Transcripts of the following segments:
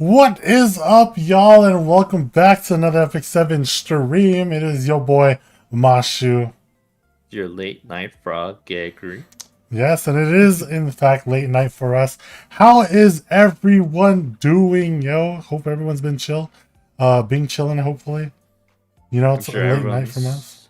What is up, y'all, and welcome back to another Epic 7 stream. It is your boy, Mashuu. Your late night frog, Geguri. Yes, and it is, in fact, late night for us. How is everyone doing, yo? Hope everyone's been chill. Being chilling, hopefully. You know, it's a late night from us.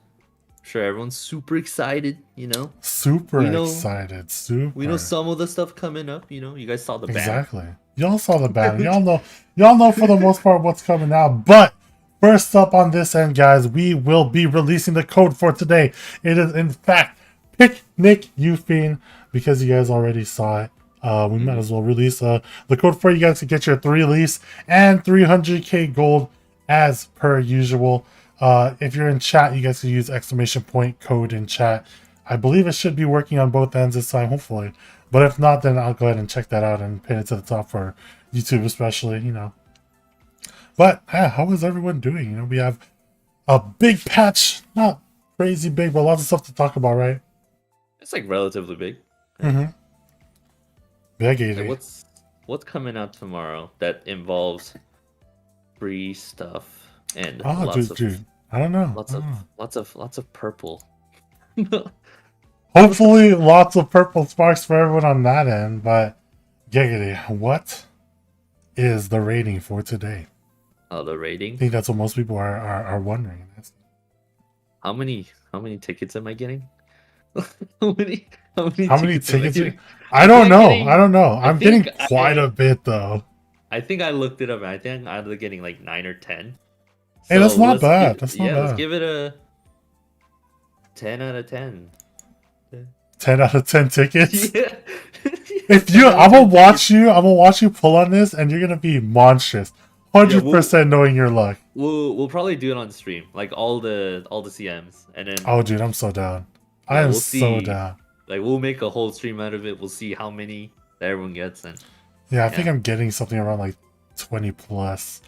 I'm sure everyone's super excited, you know? Super excited. We know some of the stuff coming up, you know? You guys saw the banner. Exactly. Y'all saw the banner. Y'all know for the most part what's coming out. But first up on this end, guys, we will be releasing the code for today. It is, in fact, Picnic Euphine, because you guys already saw it. We might as well release the code for you guys to get your 3 lease and 300k gold as per usual. If you're in chat, you guys can use exclamation point code in chat. I believe it should be working on both ends this time, hopefully. But if not, then I'll go ahead and check that out and pin it to the top for YouTube especially, you know. But yeah, how is everyone doing? You know, we have a big patch, not crazy big, but lots of stuff to talk about, right? It's like relatively big. Mm-hmm. Big 80. Like what's coming out tomorrow that involves free stuff and dude, I don't know. Lots of purple. Hopefully lots of purple sparks for everyone on that end, but Giggity, what is the rating for today? Oh, the rating? I think that's what most people are wondering. How many tickets am I getting? how many tickets? I don't know. I'm getting quite a bit though. I think I looked it up. I think I'm either getting like 9 or 10. Hey, that's not bad. That's not bad. Let's give it a 10 out of 10. 10 out of 10 tickets? Yeah. I'm gonna watch you pull on this, and you're gonna be monstrous. 100% knowing your luck. We'll probably do it on stream, like all the CMs, and then. Oh, dude, I'm so down. I am so down. Like we'll make a whole stream out of it. We'll see how many that everyone gets, and. Yeah, I think I'm getting something around like 20 plus.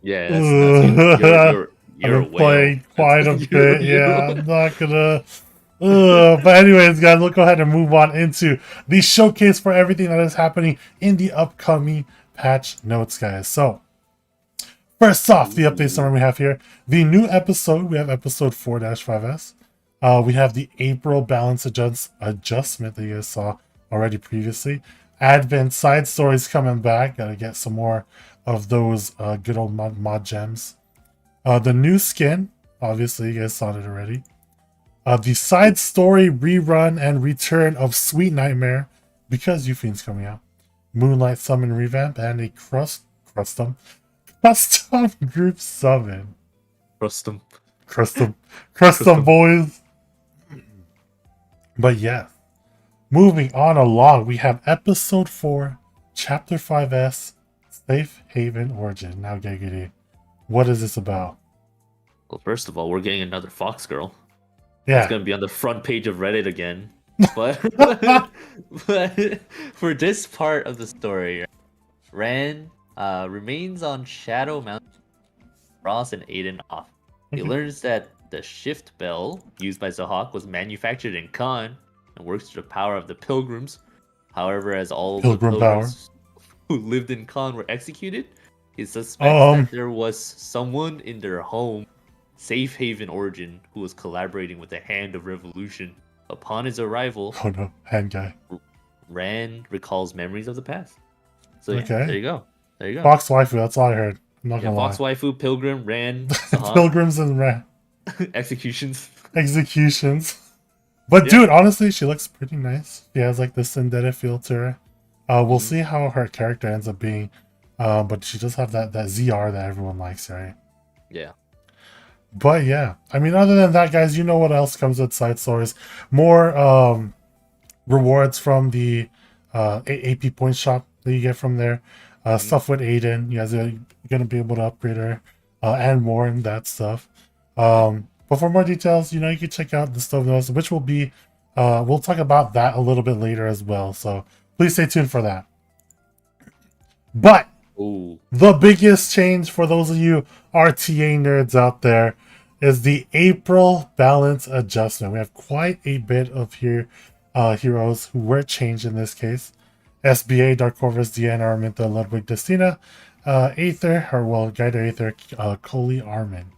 Yeah, you're I've been playing quite a bit. Yeah, I'm not gonna. But anyways, guys, we'll go ahead and move on into the showcase for everything that is happening in the upcoming patch notes, guys. So, first off, the update summary we have here. The new episode, we have episode 4-5S. We have the April balance adjustment that you guys saw already previously. Advent side stories coming back. Gotta get some more of those good old mod gems. The new skin, obviously, you guys saw it already. The side story rerun and return of Sweet Nightmare, because Euphine's coming out. Moonlight summon revamp and a custom group summon. Custom boys. But yeah, moving on along, we have episode 4, chapter 5S, Safe Haven Origin. Now, Giggity, what is this about? Well, first of all, we're getting another Fox Girl. Yeah. It's gonna be on the front page of Reddit again. But for this part of the story, Ran remains on Shadow Mountain. Ross and Aiden off. He learns that the shift bell used by Zahak was manufactured in Khan and works through the power of the pilgrims. However, as all the pilgrims who lived in Khan were executed, he suspects that there was someone in their home, Safe Haven Origin, who was collaborating with the Hand of Revolution. Upon his arrival, hand guy. Ran recalls memories of the past. So yeah, there you go. Fox waifu, that's all I heard. I'm not gonna lie. Fox waifu, pilgrim, Ran, pilgrims and Ran. Executions. But dude, honestly, she looks pretty nice. She has like this Vendetta feel to her. We'll see how her character ends up being. But she does have that ZR that everyone likes, right? Yeah. But yeah, I mean, other than that, guys, you know what else comes with side stories? More rewards from the AP point shop that you get from there. Stuff with Aiden, you guys are gonna be able to upgrade her, and more in that stuff. But for more details, you know, you can check out the Stove Notes, which will be, we'll talk about that a little bit later as well. So please stay tuned for that. But the biggest change for those of you RTA nerds out there is the April balance adjustment. We have quite a bit of heroes who were changed in this case. SBA, Dark Corvus, Deanna, Arminta, Ludwig, Destina, Aether, or well, Guider Aether, Koli Armin.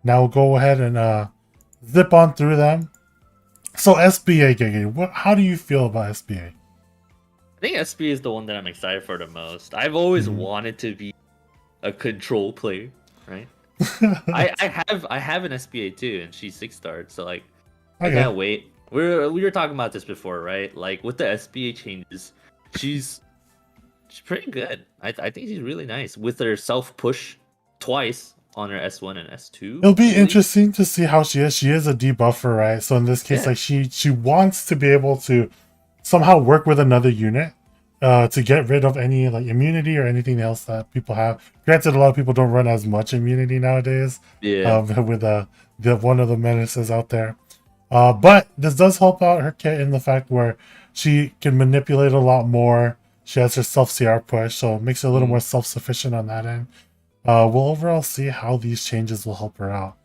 Now we'll go ahead and zip on through them. So SBA, Gigi, how do you feel about SBA? I think SB is the one that I'm excited for the most. I've always Mhm. wanted to be a control player, right? I have an SBA too, and she's 6-starred, so like I Okay. can't wait. We were talking about this before, right? Like with the SBA changes, she's pretty good. I think she's really nice with her self push twice on her S1 and S2. It'll be I believe. interesting to see how she is. She is a debuffer, right? So in this case, Yeah, like she wants to be able to somehow work with another unit to get rid of any like immunity or anything else that people have. Granted, a lot of people don't run as much immunity nowadays yeah. with the one of the menaces out there. But this does help out her kit in the fact where she can manipulate a lot more. She has her self CR push, so it makes her a little Mm, more self sufficient on that end. We'll overall see how these changes will help her out.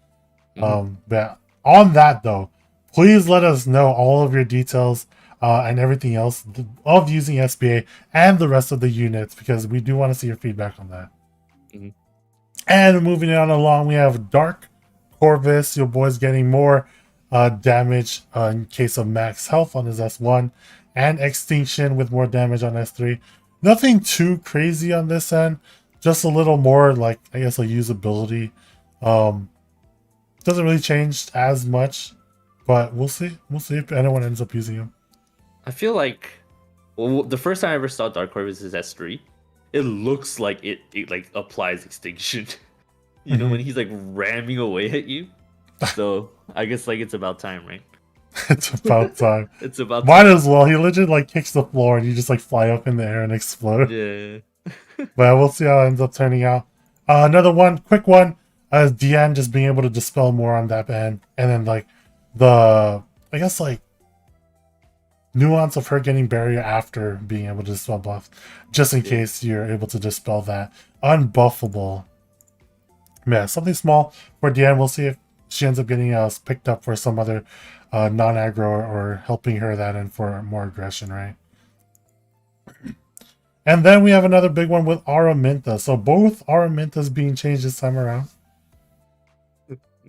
mhm. But on that though, please let us know all of your details and everything else of using SBA and the rest of the units because we do want to see your feedback on that. Mhm. And moving on along, we have Dark Corvus. Your boy's getting more damage in case of max health on his S1, and Extinction with more damage on S3. Nothing too crazy on this end, just a little more like I guess like usability. Um, doesn't really change as much, but we'll see. We'll see if anyone ends up using him. I feel like well, the first time I ever saw Dark Corvus is S3. It looks like it like applies extinction. You know, Mhm. when he's like ramming away at you. So I guess like it's about time, right? It's about time. It's about Might time. as well. He legit like kicks the floor and you just like fly up in the air and explode. Yeah. But we'll see how it ends up turning out. Another one, quick one, Deanne just being able to dispel more on that end, and then like the I guess like nuance of her getting barrier after being able to dispel buff, just in Yeah. case you're able to dispel that unbuffable. Yeah, something small for Deanne. We'll see if she ends up getting picked up for some other non-aggro or helping her that end for more aggression, right? And then we have another big one with Araminta. So both Aramintas being changed this time around.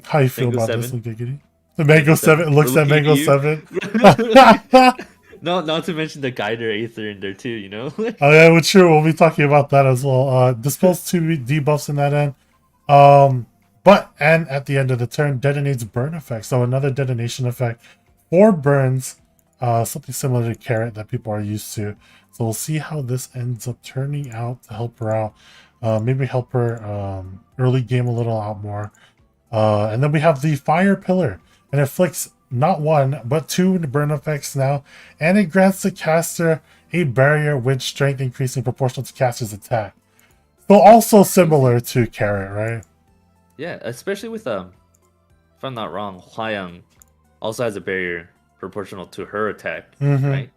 How you feel Mango about this 7. one, Giggity? The Mango Mango 7 7. We're looks at looking at Mango you. 7. No, not to mention the Guider Aether in there too, you know? Oh yeah, well, sure, we'll be talking about that as well. Dispels 2 debuffs in that end. But and at the end of the turn, detonates burn effect. So another detonation effect for burns, something similar to Carrot that people are used to. So we'll see how this ends up turning out to help her out. Maybe help her early game a little out more. And then we have the Fire Pillar, and it inflicts not one but 2 burn effects now, and it grants the caster a barrier with strength increasing proportional to caster's attack. So also similar to Carrot, right? Yeah, especially with if I'm not wrong, Hwayang also has a barrier proportional to her attack, Mm-hmm. right?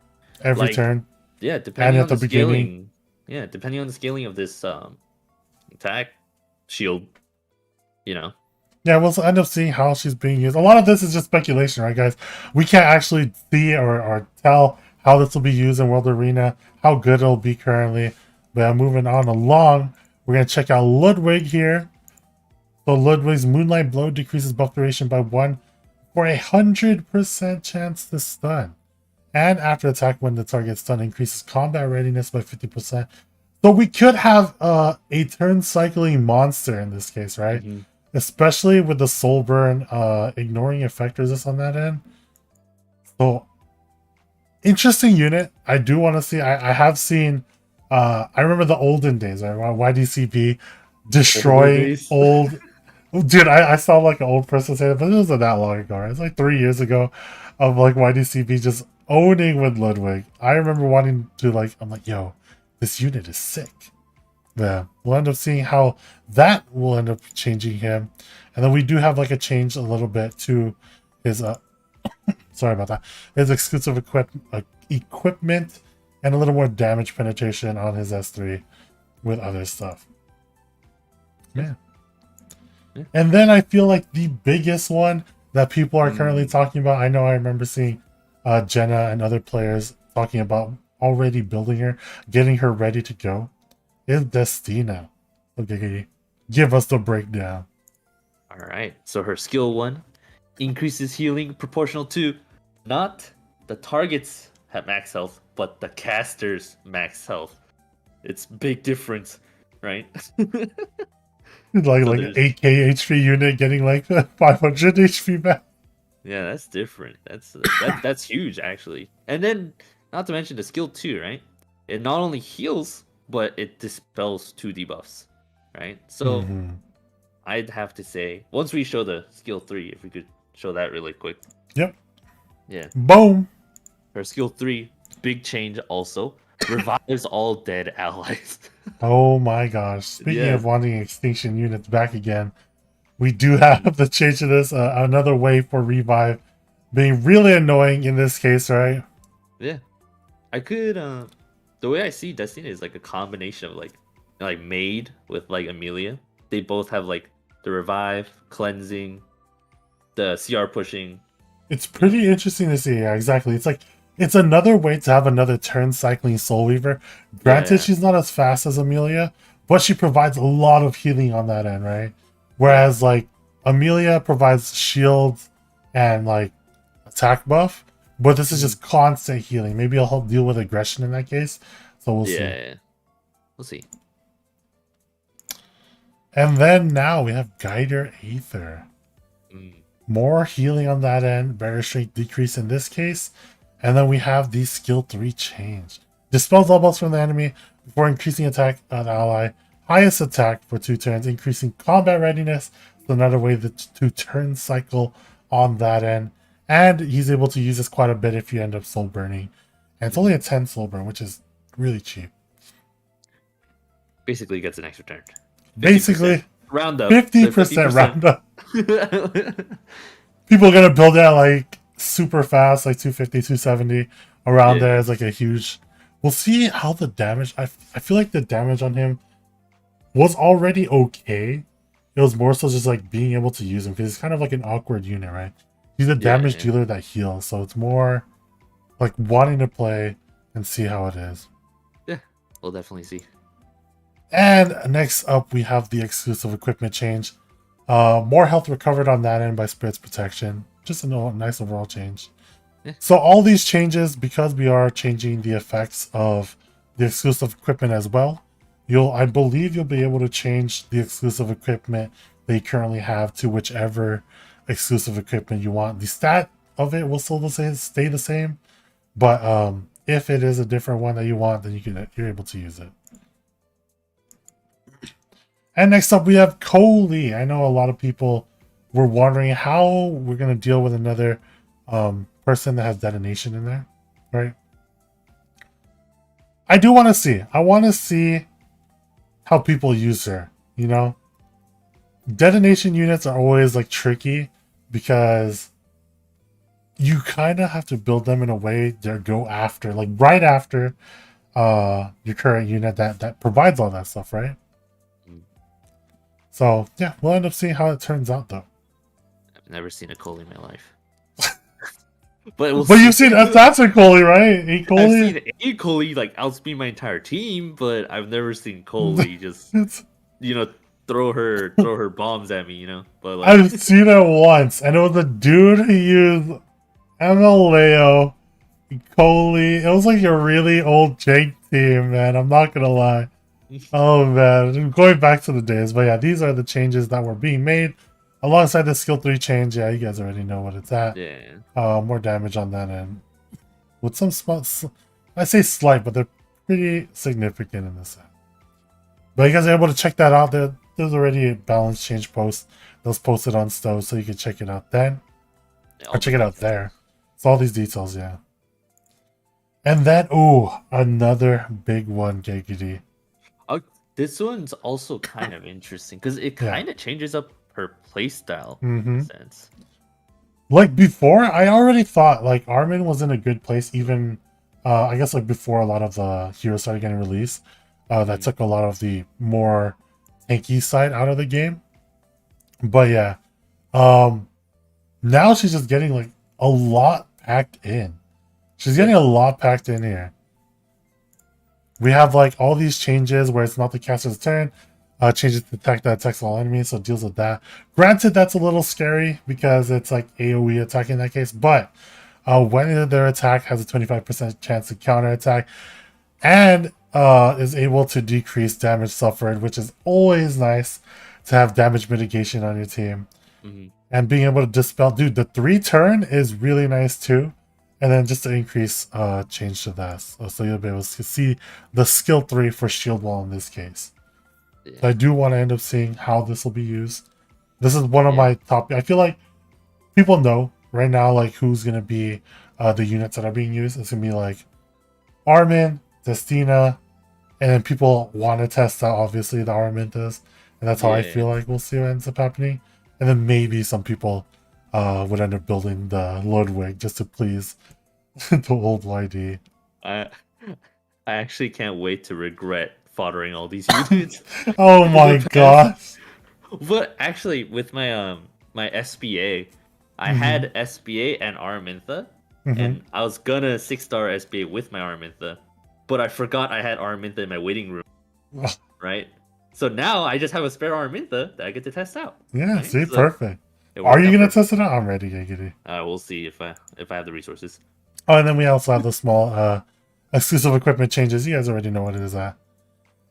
Every Like, turn. yeah, And depending at on the the beginning. scaling, yeah, depending on the scaling of this attack shield, you know. Yeah, we'll end up seeing how she's being used. A lot of this is just speculation, right, guys? We can't actually see or tell how this will be used in World Arena, how good it'll be currently. But moving on along, we're going to check out Ludwig here. So Ludwig's Moonlight Blow decreases buff duration by 1 for 100% chance to stun. And after attack, when the target stun, increases combat readiness by 50%. So we could have a turn cycling monster in this case, right? Mhm. Especially with the soul burn ignoring effect resist on that end. So interesting unit. I do want to see. I have seen. I remember the olden days, right? YDCP Older destroying days. old. Dude, I saw like an old person say that, but it wasn't that long ago. Right? It's like 3 years ago of like YDCP just owning with Ludwig. I remember wanting to like. I'm like, yo, this unit is sick. Yeah, we'll end up seeing how that will end up changing him, and then we do have like a change a little bit to his sorry about that, his exclusive equipment, and a little more damage penetration on his S3 with other stuff. Yeah. Yeah. And then I feel like the biggest one that people are currently Mm. talking about, I know I remember seeing Jenna and other players talking about already building her, getting her ready to go, is Destina. Okay, give us the breakdown. All right. So her skill 1 increases healing proportional to not the target's max health, but the caster's max health. It's big difference, right? So Like an there's 8k HP unit getting like 500 HP back. yeah, that's different. That's huge actually. And then not to mention the skill 2, right? It not only heals, but it dispels 2 debuffs, right? So Mm-hmm. I'd have to say once we show the skill 3, if we could show that really quick. Yep. Yeah. Boom. Her skill 3, big change also. Revives all dead allies. Oh my gosh. Speaking Yes. of wanting extinction units back again, we do have the change to this. Another way for revive being really annoying in this case, right? Yeah. I could the way I see Destiny is like a combination of like Maid with like Amelia. They both have like the revive, cleansing, the CR pushing. It's pretty interesting to see. Yeah, exactly. It's like it's another way to have another turn cycling Soul Weaver. Granted, Yeah. she's not as fast as Amelia, but she provides a lot of healing on that end, right? Yeah. Whereas like Amelia provides shield and like attack buff, but this is just constant healing. Maybe I'll help deal with aggression in that case. So we'll see. Yeah. We'll see. And then now we have Guider Aether. Mm. More healing on that end, better strength decrease in this case. And then we have the skill 3 change. Dispels levels from the enemy before increasing attack on the ally. Highest attack for 2 turns, increasing combat readiness. So another way to turn cycle on that end. And he's able to use this quite a bit if you end up soul burning. And it's only a 10 soul burn, which is really cheap. Basically gets an extra turn. 50%. Basically, Round up. 50% round up. People are gonna build that like super fast, like 250, 270 around Yeah. there is like a huge. We'll see how the damage. I feel like the damage on him was already okay. It was more so just like being able to use him because he's kind of like an awkward unit, right? He's a damage dealer that heals, so it's more like wanting to play and see how it is. Yeah, we'll definitely see. And next up, we have the exclusive equipment change. More health recovered on that end by Spirit's protection. Just a nice overall change. Yeah. So all these changes, because we are changing the effects of the exclusive equipment as well, I believe you'll be able to change the exclusive equipment that you currently have to whichever exclusive equipment you want. The stat of it will still stay the same, but if it is a different one that you want, then you're able to use it. And next up, we have Coley. I know a lot of people were wondering how we're going to deal with another person that has detonation in there, right? I do want to see. I want to see how people use her, you know? Detonation units are always like tricky because you kind of have to build them in a way that go after, like right after your current unit that provides all that stuff, right? So yeah, we'll end up seeing how it turns out though. I've never seen a Coley in my life. But you've seen Assassin Coley, right? I've seen a Coley like outspeed my entire team, but I've never seen Coley just throw her bombs at me, you know. But like, I've seen it once, and it was a dude who used MLAO, Coley. It was like a really old jank team, man. I'm not gonna lie. Oh man, going back to the days, but yeah, these are the changes that were being made alongside the skill 3 change. Yeah, you guys already know what it's at. Yeah. More damage on that end with some small, I say slight, but they're pretty significant in this end. But you guys are able to check that out. There's already a balance change post that was posted on Stowe, so you can check it out then, or check it out there. So all these details, yeah. And then, another big one, Geguri. This one's also kind of interesting because it kind of changes up her playstyle in a sense. Like before, I already thought like Armin was in a good place, even I guess like before a lot of the heroes started getting released. That took a lot of the more tanky side out of the game. But yeah, now she's just getting like a lot packed in. She's getting a lot packed in here. We have like all these changes where it's not the caster's turn. Changes the attack that attacks all enemies, so it deals with that. Granted, that's a little scary because it's like AoE attack in that case, but when their attack has a 25% chance to counterattack and is able to decrease damage suffered, which is always nice to have damage mitigation on your team. Mm-hmm. And being able to dispel, dude, the 3-turn is really nice too. And then just to increase change to that. So you'll be able to see the skill 3 for shield wall in this case. Yeah. So I do want to end up seeing how this will be used. This is one of my top. I feel like people know right now like who's gonna be the units that are being used. It's gonna be like Armin, Destina, and then people want to test out obviously the Armintas, and that's how I feel like we'll see what ends up happening. And then maybe some people would end up building the Ludwig just to please the old YD. I actually can't wait to regret foddering all these units. Oh my gosh. But actually, with my my SBA, I had SBA and Araminta, and I was gonna 6-star SBA with my Araminta, but I forgot I had Araminta in my waiting room, right? So now I just have a spare Araminta that I get to test out. Yeah, right? see, So perfect. it Are worked you out gonna perfect. test it out? I'm ready, Geguri. We'll see if I have the resources. Oh, and then we also have the small exclusive equipment changes. You guys already know what it is at.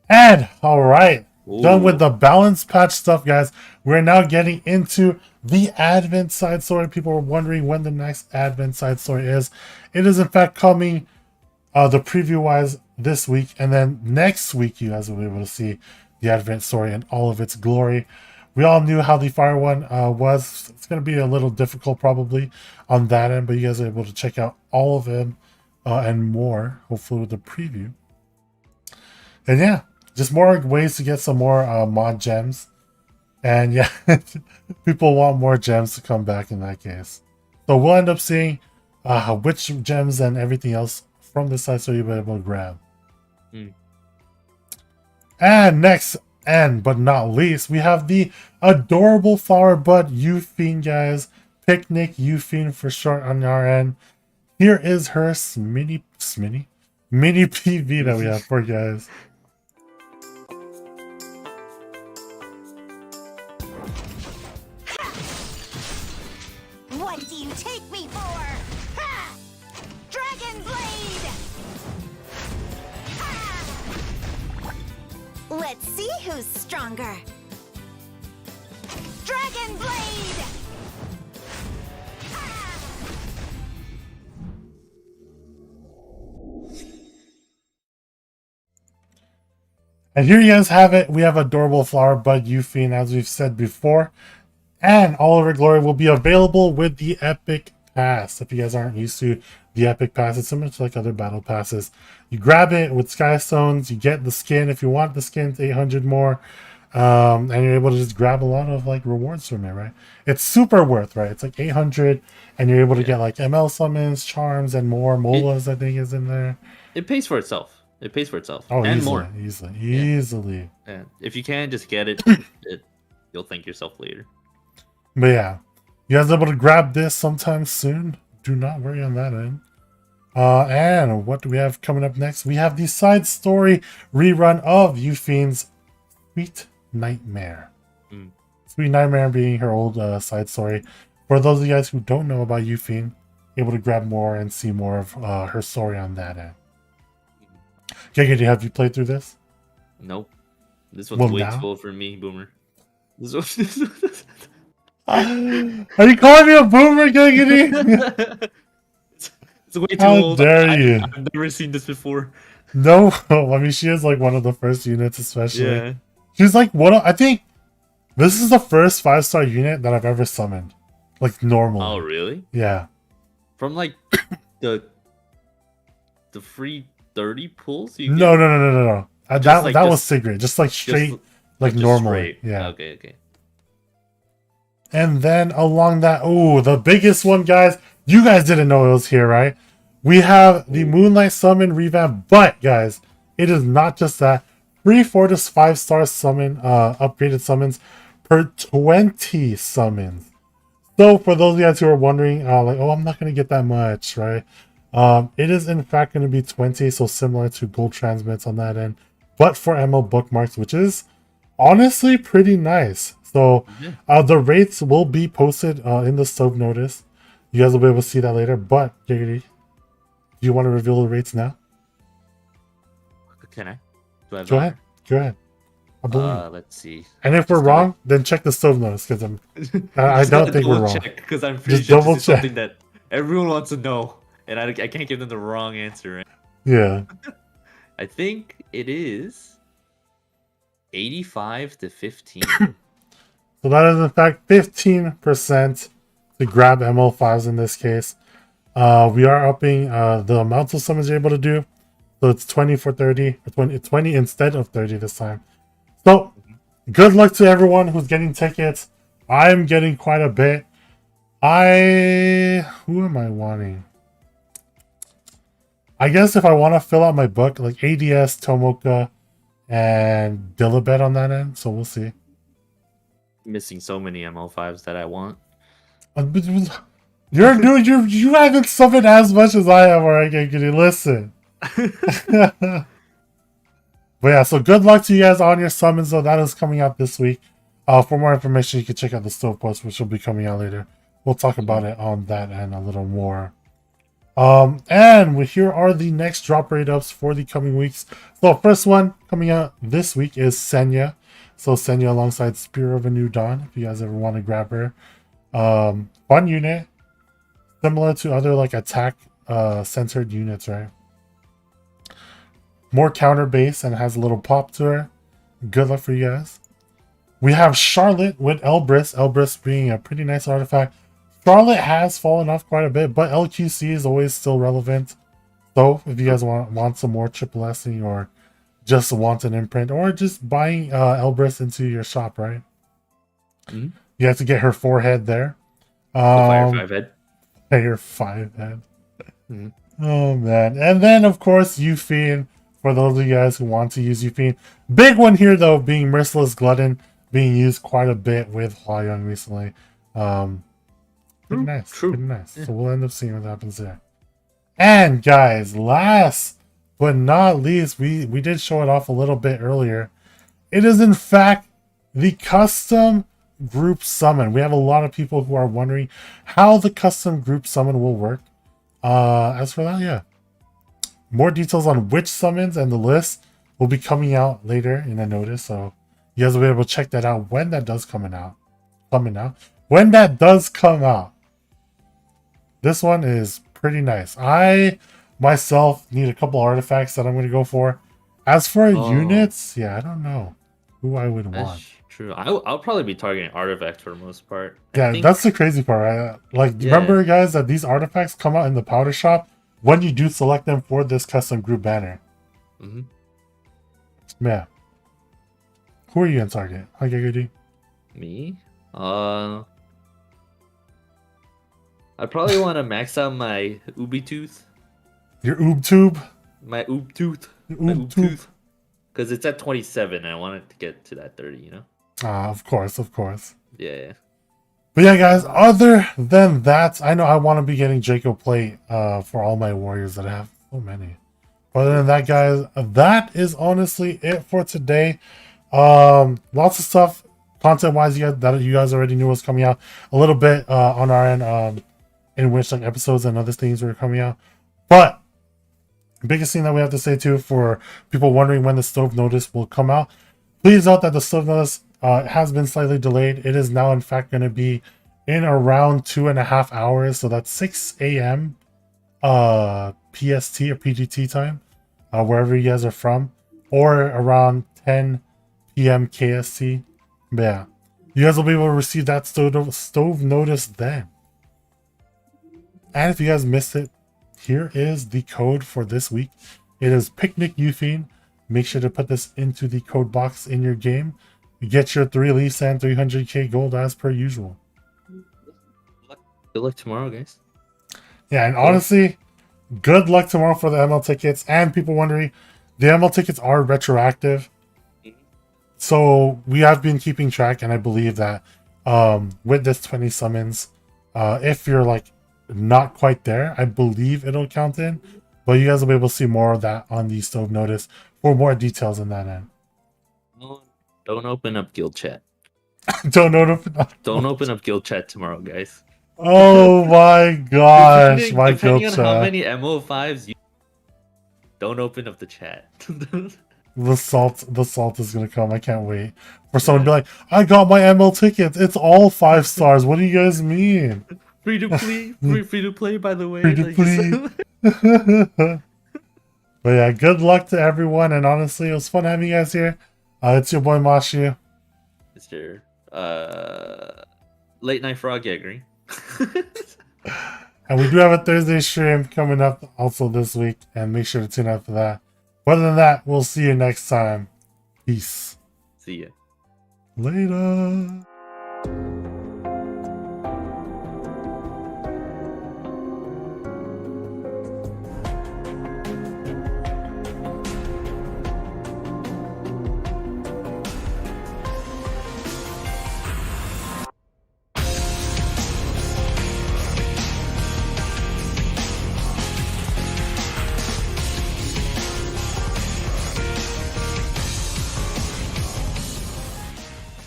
And all right, done with the balance patch stuff, guys. We're now getting into the Advent side story. People were wondering when the next Advent side story is. It is in fact coming, the preview wise, this week, and then next week you guys will be able to see the Advent story in all of its glory. We all knew how the Fire one was. It's going to be a little difficult probably on that end, but you guys are able to check out all of them and more, hopefully with the preview. And yeah, just more ways to get some more mod gems. And yeah, people want more gems to come back in that case. So we'll end up seeing which gems and everything else from this side so you'll be able to grab. And next, and but not least, we have the adorable flower bud Euphine, guys. Picnic Euphine for short on our end. Here is her mini PV that we have for you guys. What do you take me for? Ha! Dragon Blade! Ha! Let's see who's stronger. Dragon Blade! Ha! And here you guys have it. We have adorable flower bud Euphine, as we've said before. And all of her glory will be available with the Epic Pass. If you guys aren't used to the Epic Pass, it's similar to like other battle passes. You grab it with Sky Stones, you get the skin. If you want the skin, it's 800 more. And you're able to just grab a lot of like rewards from it, right? It's super worth, right? It's like 800, and you're able to get like ML summons, charms, and more. Molas, I think, is in there. It pays for itself. It pays for itself. Oh, and easily, more. easily. And if you can, just get it. You'll thank yourself later. But yeah, you guys are able to grab this sometime soon. Do not worry on that end. And what do we have coming up next? We have the side story rerun of Euphine's Sweet Nightmare. Sweet Nightmare being her old side story. For those of you guys who don't know about Euphine, able to grab more and see more of her story on that end. Geguri, have you played through this? Nope. This one's way too old for me, Boomer. This one... Are you calling me a boomer, Geguri? It's way too How old. dare you? I've never seen this before. No, I mean, she is like one of the first units, especially. Yeah. She's like I think this is the first 5-star unit that I've ever summoned. Like, normally. Oh, really? Yeah. From like the free 30 pulls you get? No. That was secret. Just like straight, like just normal. straight. Yeah. Okay. And then along that, the biggest one, guys. You guys didn't know it was here, right? We have the Moonlight summon revamp, but guys, it is not just that. 3 4 to 5-star summon, upgraded summons per 20 summons. So for those of you guys who are wondering, like, I'm not gonna get that much, right? It is in fact going to be 20, so similar to gold transmits on that end, but for ML bookmarks, which is honestly pretty nice. So Yeah. the rates will be posted in the stove notice. You guys will be able to see that later. But Giggity, do you want to reveal the rates now? Can I? Do I have Go the ahead. Go ahead. I believe. Let's see. And if we're Just gotta wrong, then check the stove notice because I just don't gotta think we're double wrong. check because I'm pretty Just sure this double is check. something that everyone wants to know, and I can't give them the wrong answer. Right? Yeah. I think it is 85 to 15. So that is in fact 15% to grab ML5s in this case. We are upping the amounts of summons you're able to do. So it's 20 for 30, or 20 instead of 30 this time. So good luck to everyone who's getting tickets. I'm getting quite a bit. Who am I wanting? I guess if I want to fill out my book, like ADS, Tomoka, and Dilibet on that end. So we'll see. Missing so many ML5s that I want. You're new. You haven't summoned as much as I have. Alright, Giggity. Listen. But yeah, so good luck to you guys on your summons, though. That is coming out this week. For more information, you can check out the stove post, which will be coming out later. We'll talk about it on that and a little more. Here are the next drop rate ups for the coming weeks. So first one coming out this week is Senya. So Senya alongside Spear of a New Dawn, if you guys ever want to grab her. Fun unit. Similar to other like attack centered units, right? More counter base and has a little pop to her. Good luck for you guys. We have Charlotte with Elbrus. Elbrus being a pretty nice artifact. Charlotte has fallen off quite a bit, but LQC is always still relevant. So if you guys want some more triple S'ing or just want an imprint or just buying Elbrus into your shop, right? Mm-hmm. You have to get her 4-head there. Fire 5-head. Her 5-head. Mm-hmm. Oh man. And then of course Euphine, for those of you guys who want to use Euphine. Big one here though, being Merciless Glutton, being used quite a bit with Hua-Young recently. Pretty nice. True. Pretty nice. Yeah. So we'll end up seeing what happens there. And guys, last but not least, we did show it off a little bit earlier. It is in fact the custom group summon. We have a lot of people who are wondering how the custom group summon will work. As for that, yeah. More details on which summons and the list will be coming out later in a notice. So you guys will be able to check that out when that does come out. When that does come out. This one is pretty nice. I myself need a couple artifacts that I'm going to go for. As for units, yeah, I don't know who I would want. That's true. I'll probably be targeting artifacts for the most part. Yeah, that's the crazy part, right? Like, remember, guys, that these artifacts come out in the powder shop when you do select them for this custom group banner. Mm-hmm. Yeah. Who are you going to target? Hi, Geguri. Me? I probably want to max out my Ubi Tooth. Your Oob Tube? My Oob Tooth. Oob Tube. Because it's at 27 and I want it to get to that 30, you know? Of course, of course. Yeah. But yeah, guys, other than that, I know I want to be getting Jacob Plate for all my warriors that I have. So many. Other than that, guys, that is honestly it for today. Lots of stuff content-wise that you guys already knew was coming out. A little bit on our end, in which like episodes and other things were coming out. But the biggest thing that we have to say too, for people wondering when the stove notice will come out, please note that the stove notice has been slightly delayed. It is now in fact going to be in around 2.5 hours, so that's 6 a.m. PST or PGT time, wherever you guys are from, or around 10 p.m. KST. But yeah, you guys will be able to receive that stove notice then. And if you guys missed it, here is the code for this week. It is Picnic Euphine. Make sure to put this into the code box in your game. You get your 3 leaves and 300k gold as per usual. Good luck tomorrow, guys. Yeah, and honestly, good luck tomorrow for the ML tickets. And people wondering, the ML tickets are retroactive. So we have been keeping track, and I believe that with this 20 summons, if you're like not quite there, I believe it'll count in. But you guys will be able to see more of that on the stove notice for more details in that end. Don't open up guild chat. Don't know. Don't open up guild chat tomorrow, guys. Oh my gosh, my Depending guild on how chat. many MO5s you don't open up the chat. The salt is gonna come. I can't wait for someone to be like, I got my ML tickets. It's all 5 stars. What do you guys mean? free to play, free to play. By the way, Free to like, just- play. But yeah, good luck to everyone. And honestly, it was fun having you guys here. It's your boy Mashuu. Mr. Late Night Frog Geguri. And we do have a Thursday stream coming up also this week. And make sure to tune out for that. Other than that, we'll see you next time. Peace. See ya. Later.